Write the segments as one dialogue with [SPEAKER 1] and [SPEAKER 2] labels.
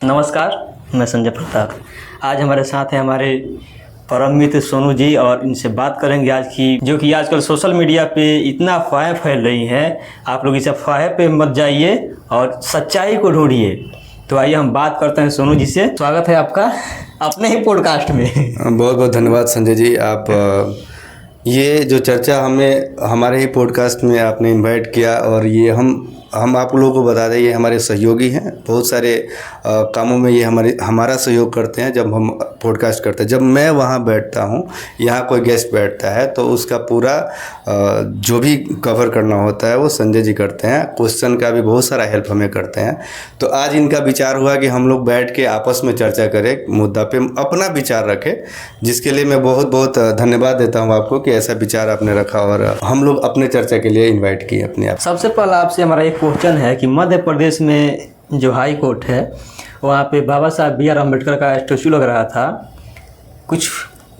[SPEAKER 1] नमस्कार, मैं संजय प्रताप। आज हमारे साथ हैं हमारे परम मित्र सोनू जी और इनसे बात करेंगे आज की जो कि आजकल सोशल मीडिया पे इतना अफवाहें फैल रही हैं। आप लोग इस अफवाह पे मत जाइए और सच्चाई को ढूंढिए। तो आइए हम बात करते हैं सोनू जी से। स्वागत है आपका अपने ही पॉडकास्ट में।
[SPEAKER 2] बहुत बहुत धन्यवाद संजय जी। आप ये जो चर्चा हमें हमारे ही पॉडकास्ट में आपने इनवाइट किया और ये हम आप लोगों को बता दें, ये हमारे सहयोगी हैं। बहुत सारे कामों में ये हमारा सहयोग करते हैं। जब हम पॉडकास्ट करते हैं, जब मैं वहाँ बैठता हूँ, यहाँ कोई गेस्ट बैठता है तो उसका पूरा जो भी कवर करना होता है वो संजय जी करते हैं। क्वेश्चन का भी बहुत सारा हेल्प हमें करते हैं। तो आज इनका विचार हुआ कि हम लोग बैठ के आपस में चर्चा करें, मुद्दा पे अपना विचार रखें, जिसके लिए मैं बहुत बहुत धन्यवाद देता हूँ आपको कि ऐसा विचार आपने रखा और हम लोग अपने चर्चा के लिए इन्वाइट किए अपने आप।
[SPEAKER 1] सबसे पहले आपसे हमारा एक क्वेश्चन है कि मध्य प्रदेश में जो हाई कोर्ट है वहाँ पे बाबा साहब बी आर अम्बेडकर का स्टैचू लग रहा था। कुछ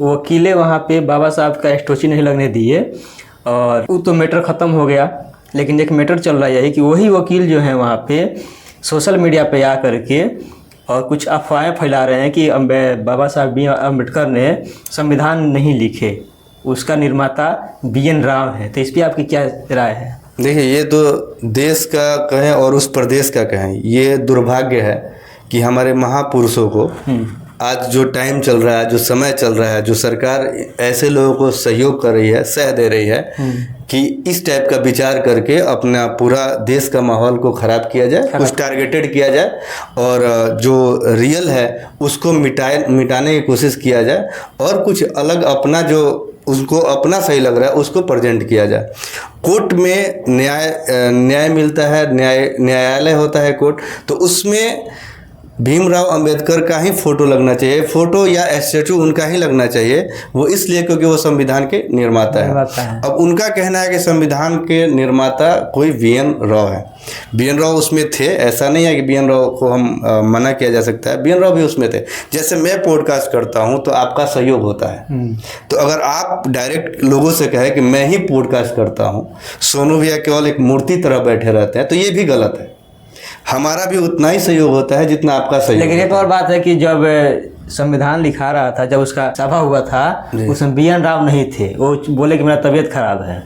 [SPEAKER 1] वकीलें वहाँ पे बाबा साहब का स्टैचू नहीं लगने दिए और वो तो मैटर ख़त्म हो गया। लेकिन एक मैटर चल रहा है कि वही वकील जो हैं वहाँ पे सोशल मीडिया पे आ करके और कुछ अफवाहें फैला रहे हैं कि बाबा साहब बी आर अम्बेडकर ने संविधान नहीं लिखे, उसका निर्माता BN राव है। तो इस पर आपकी क्या राय है?
[SPEAKER 2] देखिए, ये तो देश का कहें और उस प्रदेश का कहें, ये दुर्भाग्य है कि हमारे महापुरुषों को आज जो टाइम चल रहा है, जो समय चल रहा है, जो सरकार ऐसे लोगों को सहयोग कर रही है, सह दे रही है कि इस टाइप का विचार करके अपना पूरा देश का माहौल को ख़राब किया जाए, कुछ टारगेटेड किया जाए और जो रियल है उसको मिटाने की कोशिश किया जाए और कुछ अलग अपना जो उसको अपना सही लग रहा है उसको प्रेजेंट किया जाए। कोर्ट में न्याय मिलता है, न्यायालय होता है कोर्ट, तो उसमें भीमराव अंबेडकर का ही फोटो लगना चाहिए, फोटो या स्टैचू उनका ही लगना चाहिए। वो इसलिए क्योंकि वो संविधान के निर्माता है। अब उनका कहना है कि संविधान के निर्माता कोई BN राव है। BN राव उसमें थे, ऐसा नहीं है कि BN राव को हम मना किया जा सकता है, BN राव भी उसमें थे। जैसे मैं पॉडकास्ट करता हूँ तो आपका सहयोग होता है। तो अगर आप डायरेक्ट लोगों से कहें कि मैं ही पॉडकास्ट करता हूँ, सोनू भैया केवल एक मूर्ति तरह बैठे रहते हैं, तो ये भी गलत है। हमारा भी उतना ही सहयोग होता है जितना आपका सहयोग।
[SPEAKER 1] लेकिन एक और बात है कि जब संविधान लिखा रहा था, जब उसका सभा हुआ था, उसमें BN राव नहीं थे। वो बोले कि मेरा तबीयत खराब है,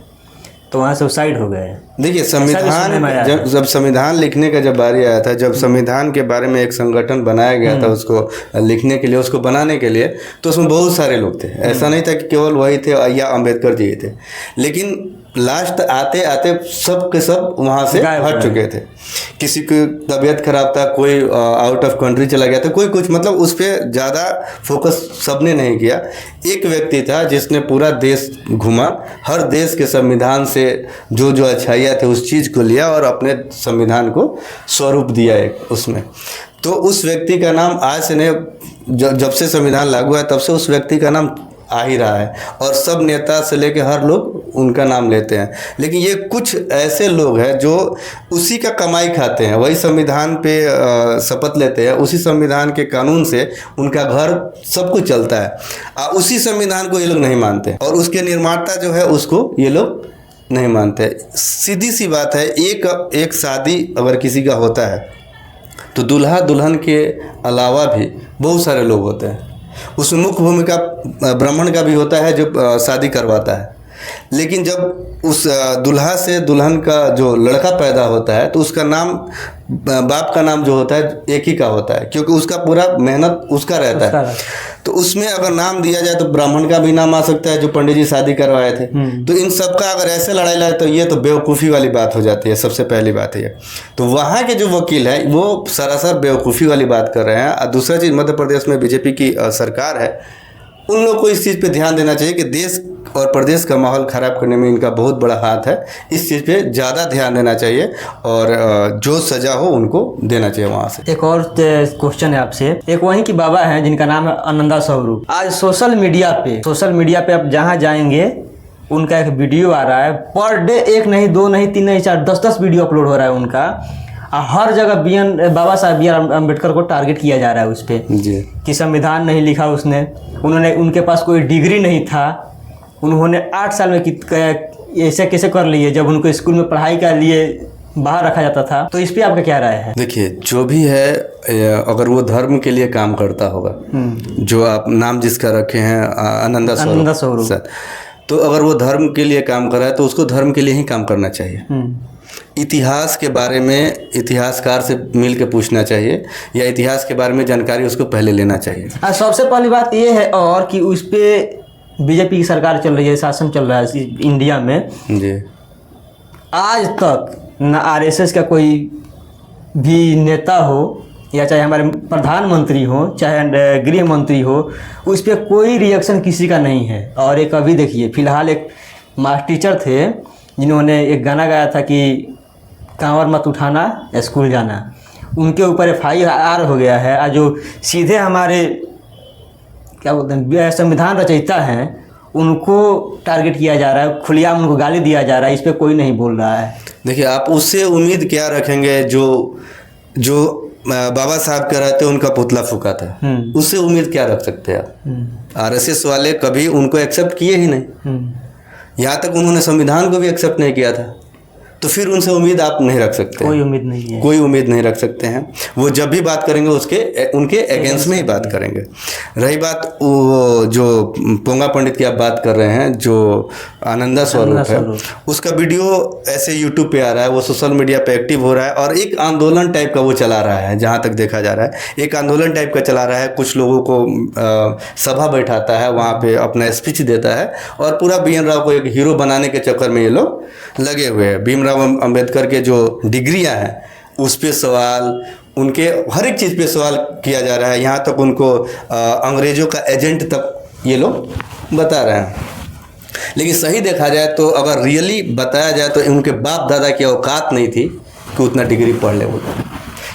[SPEAKER 1] तो वहाँ से साइड हो गए।
[SPEAKER 2] देखिए, संविधान जब संविधान लिखने का जब बारी आया था, जब संविधान के बारे में एक संगठन बनाया गया था उसको लिखने के लिए, उसको बनाने के लिए, तो उसमें बहुत सारे लोग थे। ऐसा नहीं था कि केवल वही थे या अम्बेडकर जी थे। लेकिन लास्ट आते आते सब के सब वहाँ से हट चुके थे। किसी की तबीयत खराब था, कोई आउट ऑफ कंट्री चला गया था, कोई कुछ, मतलब उस पर ज़्यादा फोकस सबने नहीं किया। एक व्यक्ति था जिसने पूरा देश घूमा, हर देश के संविधान से जो जो अच्छाइयाँ थे उस चीज़ को लिया और अपने संविधान को स्वरूप दिया एक उसमें। तो उस व्यक्ति का नाम आज से नहीं, जब से संविधान लागू है तब से उस व्यक्ति का नाम आ ही रहा है और सब नेता से लेके हर लोग उनका नाम लेते हैं। लेकिन ये कुछ ऐसे लोग हैं जो उसी का कमाई खाते हैं, वही संविधान पे शपथ लेते हैं, उसी संविधान के कानून से उनका घर सब कुछ चलता है। उसी संविधान को ये लोग नहीं मानते और उसके निर्माता जो है उसको ये लोग नहीं मानते। सीधी सी बात है, एक शादी अगर किसी का होता है तो दूल्हा दुल्हन के अलावा भी बहुत सारे लोग होते हैं। उसमें मुख्य भूमिका ब्राह्मण का भी होता है जो शादी करवाता है। लेकिन जब उस दुल्हा से दुल्हन का जो लड़का पैदा होता है तो उसका नाम, बाप का नाम जो होता है एक ही का होता है, क्योंकि उसका पूरा मेहनत उसका रहता है। तो उसमें अगर नाम दिया जाए तो ब्राह्मण का भी नाम आ सकता है जो पंडित जी शादी करवाए थे। तो इन सब का अगर ऐसे लड़ाई लड़े तो ये तो बेवकूफ़ी वाली बात हो जाती है। सबसे पहली बात है, तो वहाँ के जो वकील है वो सरासर बेवकूफ़ी वाली बात कर रहे हैं। और दूसरा चीज़, मध्य प्रदेश में BJP की सरकार है, उन लोग को इस चीज़ पे ध्यान देना चाहिए कि देश और प्रदेश का माहौल ख़राब करने में इनका बहुत बड़ा हाथ है। इस चीज़ पे ज़्यादा ध्यान देना चाहिए और जो सज़ा हो उनको देना चाहिए वहाँ से।
[SPEAKER 1] एक और क्वेश्चन है आपसे। एक वहीं की बाबा हैं जिनका नाम है आनंदा स्वरूप। आज सोशल मीडिया पे आप जहाँ जाएंगे उनका एक वीडियो आ रहा है। पर डे 1 नहीं 2 नहीं 3 नहीं 4 10 वीडियो अपलोड हो रहा है उनका। हर जगह बाबा साहब BR अम्बेडकर को टारगेट किया जा रहा है उस पर कि संविधान नहीं लिखा उन्होंने, उनके पास कोई डिग्री नहीं था, उन्होंने 8 साल में ऐसे कैसे कर लिए जब उनको स्कूल में पढ़ाई के लिए बाहर रखा जाता था। तो इस पे आपका क्या राय है?
[SPEAKER 2] देखिए, जो भी है अगर वो धर्म के लिए काम करता होगा, जो आप नाम जिसका रखे हैं आनंदा स्वरूप सर, तो अगर वो धर्म के लिए काम कर रहा है तो उसको धर्म के लिए ही काम करना चाहिए। इतिहास के बारे में इतिहासकार से मिल के पूछना चाहिए, या इतिहास के बारे में जानकारी उसको पहले लेना चाहिए।
[SPEAKER 1] सबसे पहली बात ये है और कि उस पर बीजेपी की सरकार चल रही है, शासन चल रहा है इंडिया में
[SPEAKER 2] जी।
[SPEAKER 1] आज तक न आरएसएस का कोई भी नेता हो, या चाहे हमारे प्रधानमंत्री हो, चाहे गृह मंत्री हो, उस पर कोई रिएक्शन किसी का नहीं है। और एक अभी देखिए, फिलहाल एक मास्टर टीचर थे जिन्होंने एक गाना गाया था कि कांवर मत उठाना स्कूल जाना, उनके ऊपर FIR हो गया है। जो सीधे हमारे क्या बोलते हैं संविधान रचयिता हैं, उनको टारगेट किया जा रहा है, खुलेआम उनको गाली दिया जा रहा है। इस पर कोई नहीं बोल रहा है।
[SPEAKER 2] देखिए, आप उससे उम्मीद क्या रखेंगे? जो बाबा साहब कह रहे थे उनका पुतला फूका था, उससे उम्मीद क्या रख सकते हैं आप? RSS वाले कभी उनको एक्सेप्ट किए ही नहीं, यहाँ तक उन्होंने संविधान को भी एक्सेप्ट नहीं किया था, तो फिर उनसे उम्मीद आप नहीं रख सकते।
[SPEAKER 1] कोई उम्मीद नहीं है,
[SPEAKER 2] कोई उम्मीद नहीं रख सकते हैं। वो जब भी बात करेंगे उनके अगेंस्ट में ही बात करेंगे। रही बात वो जो पोंगा पंडित की आप बात कर रहे हैं, जो आनंदा स्वरूप है, उसका वीडियो ऐसे यूट्यूब पे आ रहा है, वो सोशल मीडिया पे एक्टिव हो रहा है और एक आंदोलन टाइप का वो चला रहा है। जहाँ तक देखा जा रहा है एक आंदोलन टाइप का चला रहा है। कुछ लोगों को सभा बैठाता है, वहाँ पे अपना स्पीच देता है और पूरा BN राव को एक हीरो बनाने के चक्कर में ये लोग लगे हुए हैं। भीमराव अंबेडकर के जो डिग्रियां हैं उस पे सवाल, उनके हर एक चीज़ पे सवाल किया जा रहा है। यहाँ तक उनको अंग्रेजों का एजेंट तक ये लोग बता रहे हैं। लेकिन सही देखा जाए तो अगर रियली बताया जाए तो उनके बाप दादा की औकात नहीं थी कि उतना डिग्री पढ़ ले वो,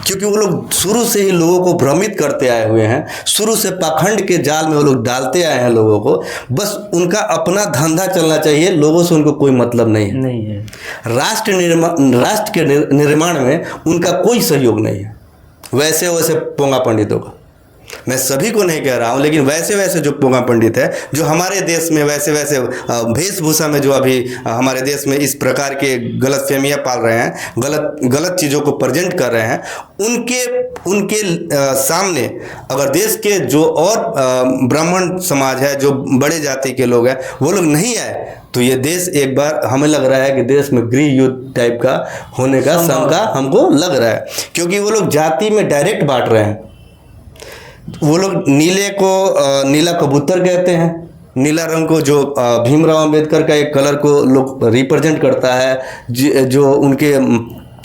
[SPEAKER 2] क्योंकि वो लोग शुरू से ही लोगों को भ्रमित करते आए हुए हैं। शुरू से पाखंड के जाल में वो लोग डालते आए हैं लोगों को। बस उनका अपना धंधा चलना चाहिए, लोगों से उनको कोई मतलब नहीं है। राष्ट्र के निर्माण में उनका कोई सहयोग नहीं है। वैसे पोंगा पंडितों का, मैं सभी को नहीं कह रहा हूँ, लेकिन वैसे जो पोंगा पंडित है, जो हमारे देश में वैसे वेशभूषा में जो अभी हमारे देश में इस प्रकार के गलत फहमियाँ पाल रहे हैं, गलत चीज़ों को प्रेजेंट कर रहे हैं, उनके सामने अगर देश के जो और ब्राह्मण समाज है, जो बड़े जाति के लोग हैं, वो लोग नहीं आए तो ये देश एक बार हमें लग रहा है कि देश में गृह युद्ध टाइप का होने का शंका हमको लग रहा है। क्योंकि वो लोग जाति में डायरेक्ट बांट रहे हैं। वो लोग नीले को नीला कबूतर कहते हैं, नीला रंग को जो भीमराव अंबेडकर का एक कलर को लोग रिप्रेजेंट करता है, जो उनके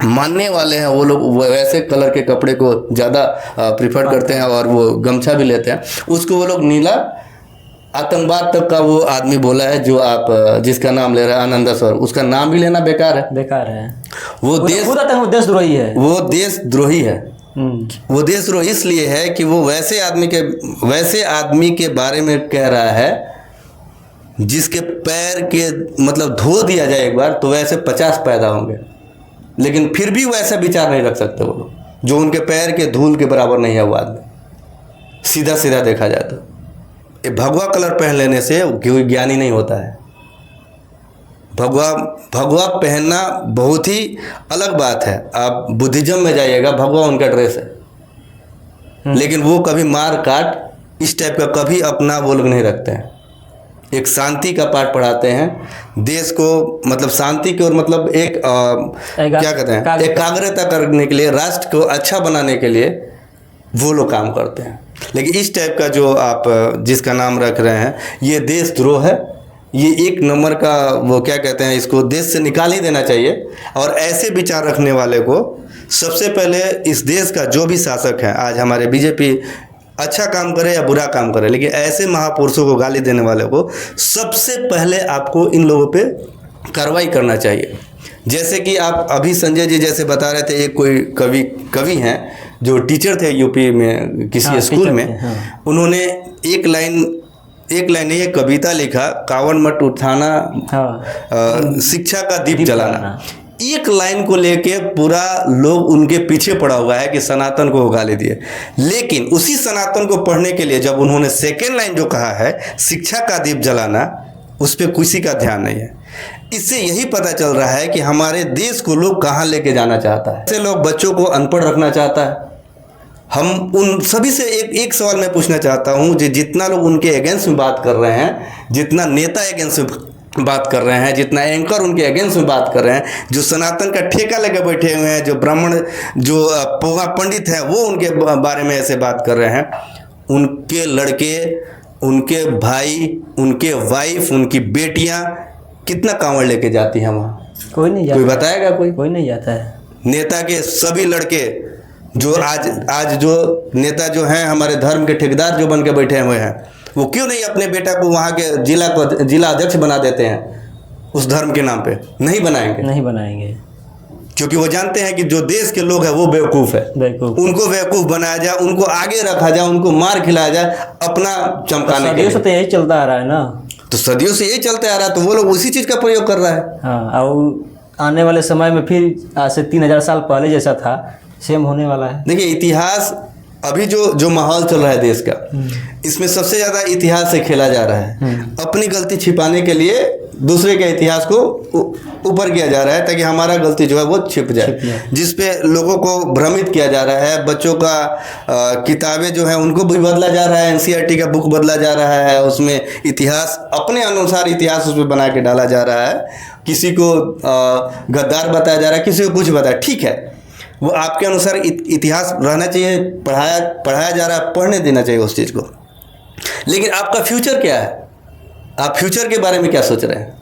[SPEAKER 2] मानने वाले हैं वो लोग वैसे कलर के कपड़े को ज़्यादा प्रिफर करते हैं और वो गमछा भी लेते हैं। उसको वो लोग नीला, आतंकवाद तक का वो आदमी बोला है जो आप जिसका नाम ले रहे हैं आनंदा स्वरूप, उसका नाम भी लेना बेकार है। वो देशद्रोही है। वो देशद्रोही है। वो देशद्रोही इसलिए है कि वो वैसे आदमी के बारे में कह रहा है जिसके पैर के मतलब धो दिया जाए एक बार तो वैसे 50 पैदा होंगे, लेकिन फिर भी वैसा विचार नहीं रख सकते वो लोग, जो उनके पैर के धूल के बराबर नहीं है वो आदमी। सीधा देखा जाए तो ये भगवा कलर पहन लेने से कोई ज्ञानी नहीं होता है। भगवा पहनना बहुत ही अलग बात है। आप बुद्धिज्म में जाइएगा, भगवा उनका ड्रेस है, लेकिन वो कभी मार काट इस टाइप का कभी अपना वो लोग नहीं रखते हैं। एक शांति का पाठ पढ़ाते हैं, देश को मतलब शांति की और मतलब एक क्या कहते हैं एकाग्रता करने के लिए, राष्ट्र को अच्छा बनाने के लिए वो लोग काम करते हैं। लेकिन इस टाइप का जो आप जिसका नाम रख रहे हैं ये देशद्रोह है। ये एक नंबर का वो क्या कहते हैं, इसको देश से निकाल ही देना चाहिए। और ऐसे विचार रखने वाले को सबसे पहले इस देश का जो भी शासक है, आज हमारे बीजेपी अच्छा काम करे या बुरा काम करे, लेकिन ऐसे महापुरुषों को गाली देने वाले को सबसे पहले आपको इन लोगों पे कार्रवाई करना चाहिए। जैसे कि आप अभी संजय जी जैसे बता रहे थे, एक कोई कवि हैं जो टीचर थे यूपी में किसी स्कूल में, उन्होंने एक लाइन एक कविता लिखा, कावन मत उठाना शिक्षा का दीप जलाना। एक लाइन को लेके पूरा लोग उनके पीछे पड़ा हुआ है कि सनातन को गाली दिए। लेकिन उसी सनातन को पढ़ने के लिए जब उन्होंने सेकेंड लाइन जो कहा है शिक्षा का दीप जलाना, उस पर किसी का ध्यान नहीं है। इससे यही पता चल रहा है कि हमारे देश को लोग कहाँ लेके जाना चाहता है। ऐसे लोग बच्चों को अनपढ़ रखना चाहता है। हम उन सभी से एक सवाल मैं पूछना चाहता हूँ, जितना लोग उनके अगेंस्ट में बात कर रहे हैं, जितना नेता अगेंस्ट में बात कर रहे हैं, जितना एंकर उनके अगेंस्ट में बात कर रहे हैं, जो सनातन का ठेका लेकर बैठे हुए हैं, जो ब्राह्मण जो पोहा पंडित हैं वो उनके बारे में ऐसे बात कर रहे हैं, उनके लड़के, उनके भाई, उनके वाइफ, उनकी बेटियां कितना कांवड़ लेके जाती हैं वहाँ?
[SPEAKER 1] कोई नहीं जाता।
[SPEAKER 2] कोई बताएगा? कोई
[SPEAKER 1] नहीं जाता है।
[SPEAKER 2] नेता के सभी लड़के जो आज जो नेता जो हैं, हमारे धर्म के ठेकेदार जो बन के बैठे हुए हैं, वो क्यों नहीं अपने बेटा को वहाँ के जिला अध्यक्ष बना देते हैं उस धर्म के नाम पे? नहीं बनाएंगे क्योंकि वो जानते हैं कि जो देश के लोग हैं वो बेवकूफ़ है। उनको बेवकूफ़ बनाया जाए, उनको आगे रखा जाए, उनको मार खिलाया जाए अपना चमकाने के लिए।
[SPEAKER 1] सदियों से यही चलता आ रहा है ना,
[SPEAKER 2] तो सदियों से यही चलते आ रहा है, तो वो लोग उसी चीज़ का प्रयोग कर रहा है।
[SPEAKER 1] हाँ, और आने वाले समय में फिर आज से 3000 साल पहले जैसा था सेम होने वाला है।
[SPEAKER 2] देखिए, इतिहास अभी जो माहौल चल रहा है देश का, इसमें सबसे ज़्यादा इतिहास से खेला जा रहा है। अपनी गलती छिपाने के लिए दूसरे के इतिहास को ऊपर किया जा रहा है ताकि हमारा गलती जो है वो छिप जाए, जिसपे लोगों को भ्रमित किया जा रहा है। बच्चों का किताबें जो है उनको भी बदला जा रहा है, एनसीईआरटी का बुक बदला जा रहा है, उसमें इतिहास अपने अनुसार इतिहास उसमें बना के डाला जा रहा है। किसी को गद्दार बताया जा रहा है, किसी को कुछ बताया, ठीक है, वो आपके अनुसार इतिहास रहना चाहिए, पढ़ाया जा रहा है, पढ़ने देना चाहिए उस चीज़ को। लेकिन आपका फ्यूचर क्या है? आप फ्यूचर के बारे में क्या सोच रहे हैं?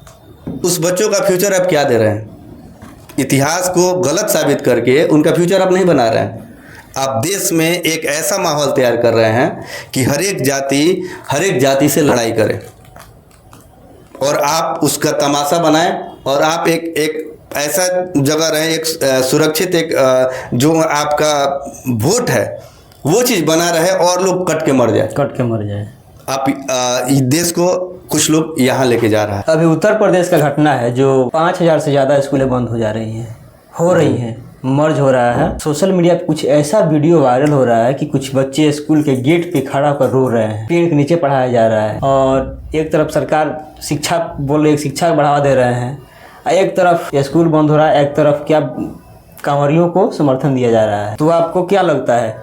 [SPEAKER 2] उस बच्चों का फ्यूचर आप क्या दे रहे हैं? इतिहास को गलत साबित करके उनका फ्यूचर आप नहीं बना रहे हैं। आप देश में एक ऐसा माहौल तैयार कर रहे हैं कि हर एक जाति से लड़ाई करे और आप उसका तमाशा बनाएं, और आप एक ऐसा जगह रहे, एक सुरक्षित, एक जो आपका वोट है वो चीज़ बना रहे और लोग कट के मर जाए। आप देश को कुछ लोग यहाँ लेके जा रहा है।
[SPEAKER 1] अभी उत्तर प्रदेश का घटना है जो 5000 से ज़्यादा स्कूलें बंद हो रही हैं, मर्ज हो रहा है। सोशल मीडिया पे कुछ ऐसा वीडियो वायरल हो रहा है कि कुछ बच्चे स्कूल के गेट पे खड़ा होकर रो रहे हैं, पेड़ के नीचे पढ़ाया जा रहा है, और एक तरफ सरकार शिक्षा को बढ़ावा दे रहे हैं, एक तरफ स्कूल बंद हो रहा है, एक तरफ क्या कांवरियों को समर्थन दिया जा रहा है। तो आपको क्या लगता है,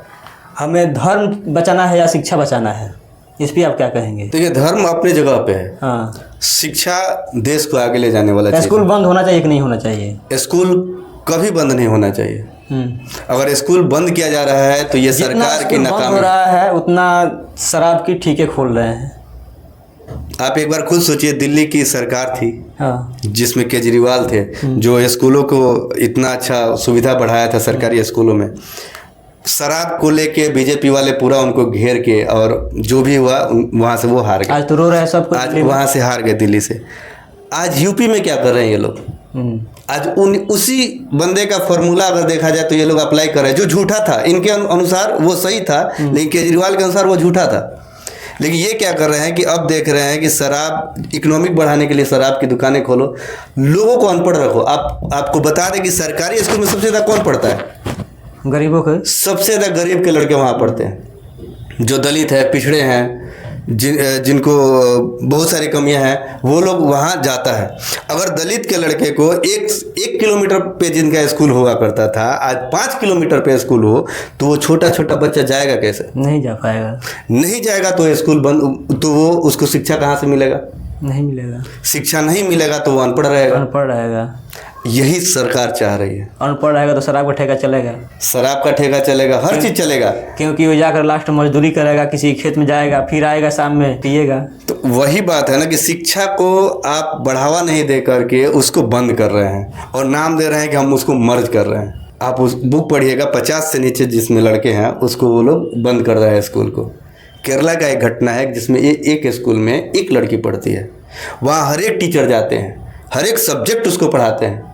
[SPEAKER 1] हमें धर्म बचाना है या शिक्षा बचाना है? इस पे आप क्या कहेंगे?
[SPEAKER 2] देखिए, धर्म अपनी जगह पे है,
[SPEAKER 1] हाँ,
[SPEAKER 2] शिक्षा देश को आगे ले जाने वाला।
[SPEAKER 1] स्कूल बंद होना चाहिए कि नहीं होना चाहिए?
[SPEAKER 2] स्कूल कभी बंद नहीं होना चाहिए। अगर स्कूल बंद किया जा रहा है तो ये सरकार की नाकामी
[SPEAKER 1] हो रहा है, उतना शराब की ठेके खोल रहे हैं।
[SPEAKER 2] आप एक बार खुद सोचिए, दिल्ली की सरकार थी,
[SPEAKER 1] हाँ,
[SPEAKER 2] जिसमें केजरीवाल थे, जो स्कूलों को इतना अच्छा सुविधा बढ़ाया था सरकारी स्कूलों में। शराब को लेके बीजेपी वाले पूरा उनको घेर के, और जो भी हुआ वहाँ से वो हार गए।
[SPEAKER 1] आज तो रो रहे हैं सब,
[SPEAKER 2] आज वहाँ से हार गए दिल्ली से। आज यूपी में क्या कर रहे हैं ये लोग? आज उसी बंदे का फॉर्मूला अगर देखा जाए तो ये लोग अप्लाई कर रहे हैं, जो झूठा था। इनके अनुसार वो सही था, लेकिन केजरीवाल के अनुसार वो झूठा था। लेकिन ये क्या कर रहे हैं कि अब देख रहे हैं कि शराब, इकोनॉमिक बढ़ाने के लिए शराब की दुकानें खोलो, लोगों को अनपढ़ रखो। आपको बता दें कि सरकारी स्कूल में सबसे ज़्यादा कौन पढ़ता है?
[SPEAKER 1] गरीबों के,
[SPEAKER 2] सबसे ज़्यादा गरीब के लड़के वहाँ पढ़ते हैं। जो दलित है, पिछड़े हैं, जिनको बहुत सारी कमियां हैं, वो लोग वहाँ जाता है। अगर दलित के लड़के को एक किलोमीटर पे जिनका स्कूल हुआ करता था, आज 5 किलोमीटर पे स्कूल हो, तो वो छोटा छोटा बच्चा जाएगा कैसे?
[SPEAKER 1] नहीं जा पाएगा।
[SPEAKER 2] नहीं जाएगा तो स्कूल बंद, तो वो उसको शिक्षा कहाँ से मिलेगा?
[SPEAKER 1] नहीं मिलेगा।
[SPEAKER 2] शिक्षा नहीं मिलेगा तो वो अनपढ़ रहेगा। यही सरकार चाह रही है।
[SPEAKER 1] अनपढ़ रहेगा तो शराब का ठेका चलेगा,
[SPEAKER 2] शराब का ठेका चलेगा, हर चीज़ चलेगा,
[SPEAKER 1] क्योंकि वो जाकर लास्ट मजदूरी करेगा, किसी खेत में जाएगा, फिर आएगा शाम में पिएगा।
[SPEAKER 2] तो वही बात है ना कि शिक्षा को आप बढ़ावा नहीं दे करके उसको बंद कर रहे हैं, और नाम दे रहे हैं कि हम उसको मर्ज कर रहे हैं। आप उस बुक पढ़िएगा, 50 से नीचे जिसमें लड़के हैं उसको वो लोग बंद कर रहे हैं स्कूल को। केरला का एक घटना है जिसमें एक स्कूल में एक लड़की पढ़ती है, वहाँ हर एक टीचर जाते हैं, हर एक सब्जेक्ट उसको पढ़ाते हैं।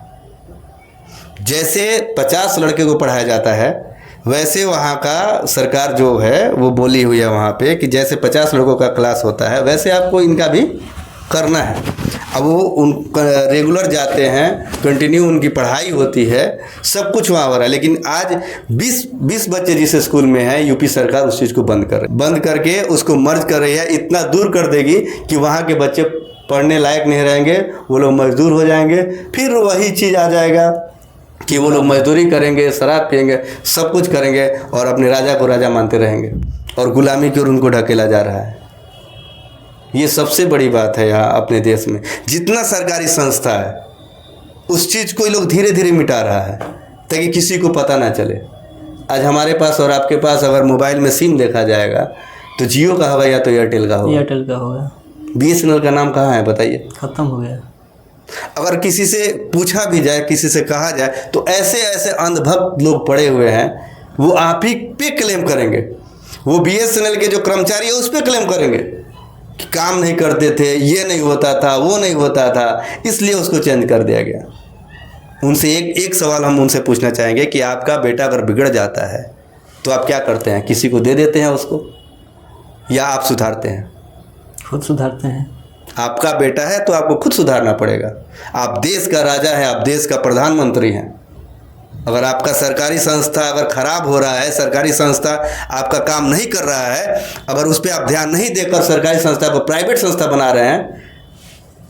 [SPEAKER 2] जैसे 50 लड़के को पढ़ाया जाता है, वैसे वहाँ का सरकार जो है वो बोली हुई है वहाँ पे कि जैसे 50 लोगों का क्लास होता है वैसे आपको इनका भी करना है। अब वो रेगुलर जाते हैं, कंटिन्यू उनकी पढ़ाई होती है, सब कुछ वहाँ हो रहा है। लेकिन आज 20 बच्चे जिस स्कूल में हैं, यूपी सरकार उस चीज़ को बंद करके उसको मर्ज कर रही है। इतना दूर कर देगी कि वहाँ के बच्चे पढ़ने लायक नहीं रहेंगे, वो लोग मजदूर हो जाएंगे। फिर वही चीज़ आ जाएगा कि वो लोग मजदूरी करेंगे, शराब पिएंगे, सब कुछ करेंगे और अपने राजा को राजा मानते रहेंगे और गुलामी की ओर उनको ढकेला जा रहा है। ये सबसे बड़ी बात है यहाँ अपने देश में। जितना सरकारी संस्था है उस चीज़ को ये लोग धीरे धीरे मिटा रहा है ताकि किसी को पता ना चले। आज हमारे पास और आपके पास अगर मोबाइल में सिम देखा जाएगा तो जियो का होगा या तो एयरटेल का होगा।
[SPEAKER 1] एयरटेल का होगा।
[SPEAKER 2] BSNL का नाम कहाँ है बताइए?
[SPEAKER 1] खत्म हो गया।
[SPEAKER 2] अगर किसी से पूछा भी जाए, किसी से कहा जाए तो ऐसे ऐसे अंधभक्त लोग पड़े हुए हैं, वो आप ही पे क्लेम करेंगे। वो BSNL के जो कर्मचारी है उस पर क्लेम करेंगे कि काम नहीं करते थे, ये नहीं होता था, वो नहीं होता था, इसलिए उसको चेंज कर दिया गया। उनसे एक सवाल हम उनसे पूछना चाहेंगे कि आपका बेटा अगर बिगड़ जाता है तो आप क्या करते हैं? किसी को दे देते हैं उसको या आप सुधारते हैं?
[SPEAKER 1] खुद सुधारते हैं।
[SPEAKER 2] आपका बेटा है तो आपको खुद सुधारना पड़ेगा। आप देश का राजा है, आप देश का प्रधानमंत्री हैं। अगर आपका सरकारी संस्था अगर खराब हो रहा है, सरकारी संस्था आपका काम नहीं कर रहा है, अगर उस पर आप ध्यान नहीं देकर सरकारी संस्था को प्राइवेट संस्था बना रहे हैं,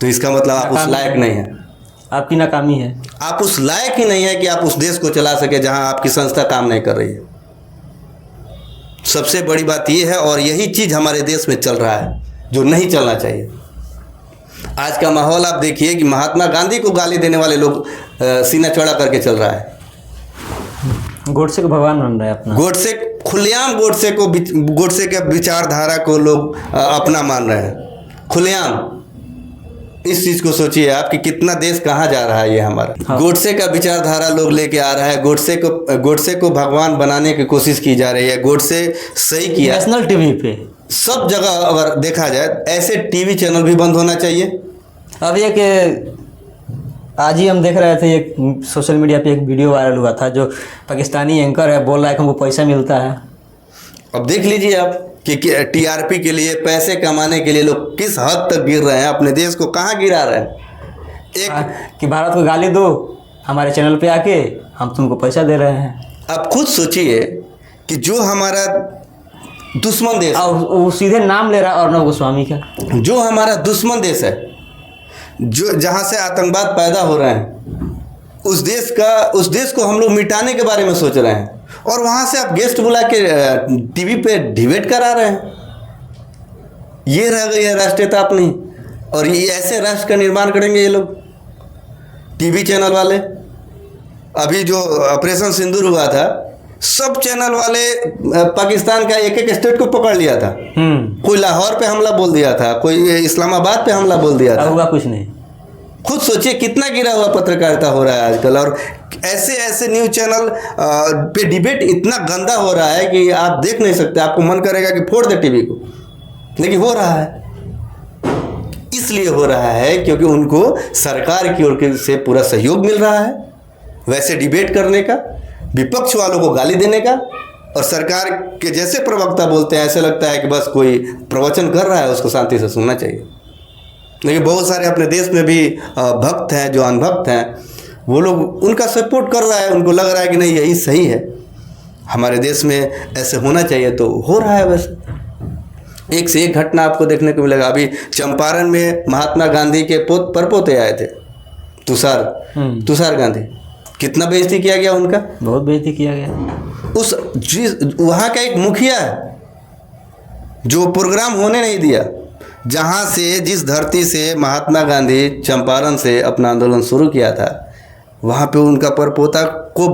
[SPEAKER 2] तो इसका मतलब आप उस लायक नहीं है।
[SPEAKER 1] आपकी नाकामी है। आप
[SPEAKER 2] उस लायक ही नहीं है कि आप उस देश को चला सके जहां आपकी संस्था काम नहीं कर रही है। सबसे बड़ी बात यह है और यही चीज़ हमारे देश में चल रहा है जो नहीं चलना चाहिए। आज का माहौल आप देखिए कि महात्मा गांधी को गाली देने वाले लोग सीना चौड़ा करके चल रहा है।
[SPEAKER 1] गोडसे को भगवान मान रहा है अपना।
[SPEAKER 2] गोडसे खुलेआम गोडसे के विचारधारा को लोग अपना मान रहे हैं खुलेआम। इस चीज़ को सोचिए आप कि कितना देश कहाँ जा रहा है ये हमारा। हाँ। गोडसे का विचारधारा लोग लेके आ रहा है। गोडसे को भगवान बनाने की कोशिश की जा रही है। गोडसे सही किया।
[SPEAKER 1] नेशनल टीवी पे
[SPEAKER 2] सब जगह अगर देखा जाए ऐसे टीवी चैनल भी बंद होना चाहिए।
[SPEAKER 1] अब ये कि आज ही हम देख रहे थे एक सोशल मीडिया पे एक वीडियो वायरल हुआ था, जो पाकिस्तानी एंकर है बोल रहा है कि हमको पैसा मिलता है।
[SPEAKER 2] अब देख लीजिए आप कि TRP के लिए, पैसे कमाने के लिए लोग किस हद तक गिर रहे हैं, अपने देश को कहाँ गिरा रहे हैं।
[SPEAKER 1] कि भारत को गाली दो, हमारे चैनल पे आके हम तुमको पैसा दे रहे हैं।
[SPEAKER 2] आप खुद सोचिए कि जो हमारा दुश्मन देश,
[SPEAKER 1] वो सीधे नाम ले रहा है अर्नब गोस्वामी का,
[SPEAKER 2] जो हमारा दुश्मन देश है, जो जहाँ से आतंकवाद पैदा हो रहे हैं, उस देश को हम लोग मिटाने के बारे में सोच रहे हैं और वहाँ से आप गेस्ट बुला के टीवी पे डिबेट करा रहे हैं। ये रह गई है राष्ट्रीयता अपनी। और ये ऐसे राष्ट्र का निर्माण करेंगे ये लोग टीवी चैनल वाले। अभी जो ऑपरेशन सिंदूर हुआ था, सब चैनल वाले पाकिस्तान का एक स्टेट को पकड़ लिया था। कोई लाहौर पे हमला बोल दिया था, कोई इस्लामाबाद पे हमला बोल दिया था।
[SPEAKER 1] हुआ कुछ नहीं।
[SPEAKER 2] खुद सोचिए कितना गिरा हुआ पत्रकारिता हो रहा है आजकल। और ऐसे ऐसे न्यूज़ चैनल पे डिबेट इतना गंदा हो रहा है कि आप देख नहीं सकते। आपको मन करेगा कि फोड़ दे टीवी को, लेकिन हो रहा है। इसलिए हो रहा है क्योंकि उनको सरकार की ओर से पूरा सहयोग मिल रहा है वैसे डिबेट करने का, विपक्ष वालों को गाली देने का। और सरकार के जैसे प्रवक्ता बोलते हैं, ऐसे लगता है कि बस कोई प्रवचन कर रहा है, उसको शांति से सुनना चाहिए। लेकिन बहुत सारे अपने देश में भी भक्त हैं, जो अनभक्त हैं, वो लोग उनका सपोर्ट कर रहा है। उनको लग रहा है कि नहीं यही सही है, हमारे देश में ऐसे होना चाहिए, तो हो रहा है। वैसे एक से एक घटना आपको देखने को मिलेगा। अभी चंपारण में महात्मा गांधी के परपोते आए थे, तुषार गांधी। कितना बेइज्जती किया गया उनका,
[SPEAKER 1] बहुत बेइज्जती किया गया।
[SPEAKER 2] वहाँ का एक मुखिया है जो प्रोग्राम होने नहीं दिया, जहाँ से जिस धरती से महात्मा गांधी चंपारण से अपना आंदोलन शुरू किया था, वहाँ पे उनका परपोता को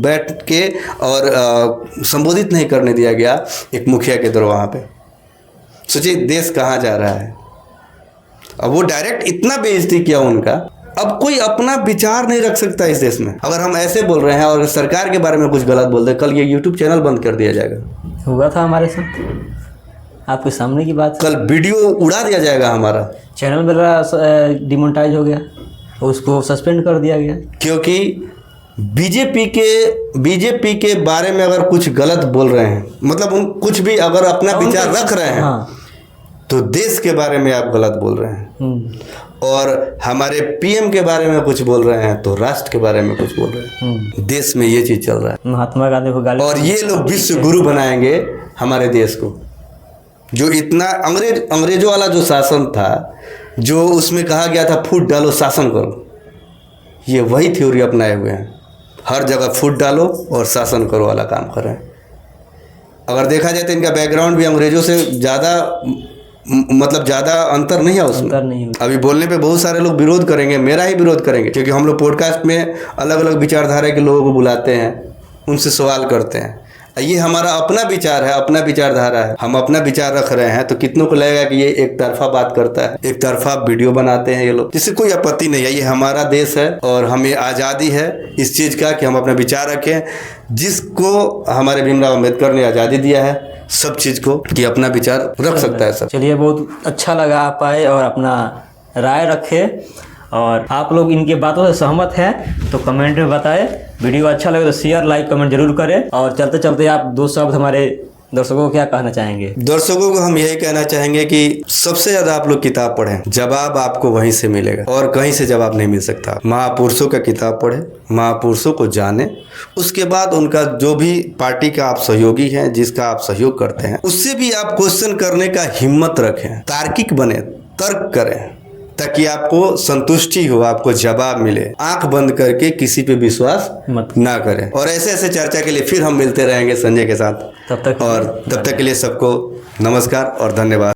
[SPEAKER 2] बैठ के और संबोधित नहीं करने दिया गया एक मुखिया के द्वारा। वहाँ पे सोचिए देश कहाँ जा रहा है। अब वो डायरेक्ट इतना बेइज्जती किया उनका, अब कोई अपना विचार नहीं रख सकता इस देश में। अगर हम ऐसे बोल रहे हैं और सरकार के बारे में कुछ गलत बोल दे, कल ये यूट्यूब चैनल बंद कर दिया जाएगा।
[SPEAKER 1] हुआ था हमारे साथ, आपके सामने की बात।
[SPEAKER 2] कल वीडियो उड़ा दिया जाएगा, हमारा
[SPEAKER 1] चैनल मेरा डिमोनेटाइज हो गया, उसको सस्पेंड कर दिया गया।
[SPEAKER 2] क्योंकि बीजेपी के बारे में अगर कुछ गलत बोल रहे हैं, मतलब उन कुछ भी अगर अपना विचार रख रहे हैं, हाँ, तो देश के बारे में आप गलत बोल रहे हैं। और हमारे PM के बारे में कुछ बोल रहे हैं तो राष्ट्र के बारे में कुछ बोल रहे हैं। देश में ये चीज़ चल रहा है।
[SPEAKER 1] महात्मा गांधी को गाली,
[SPEAKER 2] और ये लोग विश्व गुरु बनाएंगे हमारे देश को। जो इतना अंग्रेजों वाला जो शासन था, जो उसमें कहा गया था फूट डालो शासन करो, ये वही थ्योरी अपनाए हुए हैं। हर जगह फूट डालो और शासन करो वाला काम कर रहे हैं। अगर देखा जाए तो इनका बैकग्राउंड भी अंग्रेजों से ज़्यादा मतलब ज़्यादा अंतर नहीं है उसमें।
[SPEAKER 1] अंतर नहीं है।
[SPEAKER 2] अभी बोलने पे बहुत सारे लोग विरोध करेंगे, मेरा ही विरोध करेंगे, क्योंकि हम लोग पॉडकास्ट में अलग अलग विचारधारा के लोगों को बुलाते हैं, उनसे सवाल करते हैं। ये हमारा अपना विचार है, अपना विचारधारा है, हम अपना विचार रख रहे हैं, तो कितनों को लगेगा कि ये एक तरफा बात करता है, एक तरफा वीडियो बनाते हैं ये लोग, जिससे कोई आपत्ति नहीं है। ये हमारा देश है और हमें आज़ादी है इस चीज़ का कि हम अपना विचार रखें, जिसको हमारे भीमराव अम्बेडकर ने आज़ादी दिया है सब चीज़ को, कि अपना विचार रख सकता है सब।
[SPEAKER 1] चलिए, बहुत अच्छा लगा आप आए और अपना राय रखे, और आप लोग इनके बातों से सहमत हैं तो कमेंट में बताएं। वीडियो अच्छा लगे तो शेयर लाइक कमेंट जरूर करें। और चलते चलते आप दो शब्द हमारे दर्शकों को क्या कहना चाहेंगे?
[SPEAKER 2] दर्शकों को हम यही कहना चाहेंगे कि सबसे ज़्यादा आप लोग किताब पढ़ें, जवाब आपको वहीं से मिलेगा और कहीं से जवाब नहीं मिल सकता। महापुरुषों का किताब पढ़ें, महापुरुषों को जानें, उसके बाद उनका जो भी पार्टी का आप सहयोगी हैं, जिसका आप सहयोग करते हैं, उससे भी आप क्वेश्चन करने का हिम्मत रखें, तार्किक बने, तर्क करें, ताकि आपको संतुष्टि हो, आपको जवाब मिले। आंख बंद करके किसी पे विश्वास
[SPEAKER 1] मत
[SPEAKER 2] ना करें। और ऐसे ऐसे चर्चा के लिए फिर हम मिलते रहेंगे संजय के साथ।
[SPEAKER 1] तब तक
[SPEAKER 2] के लिए सबको नमस्कार और धन्यवाद।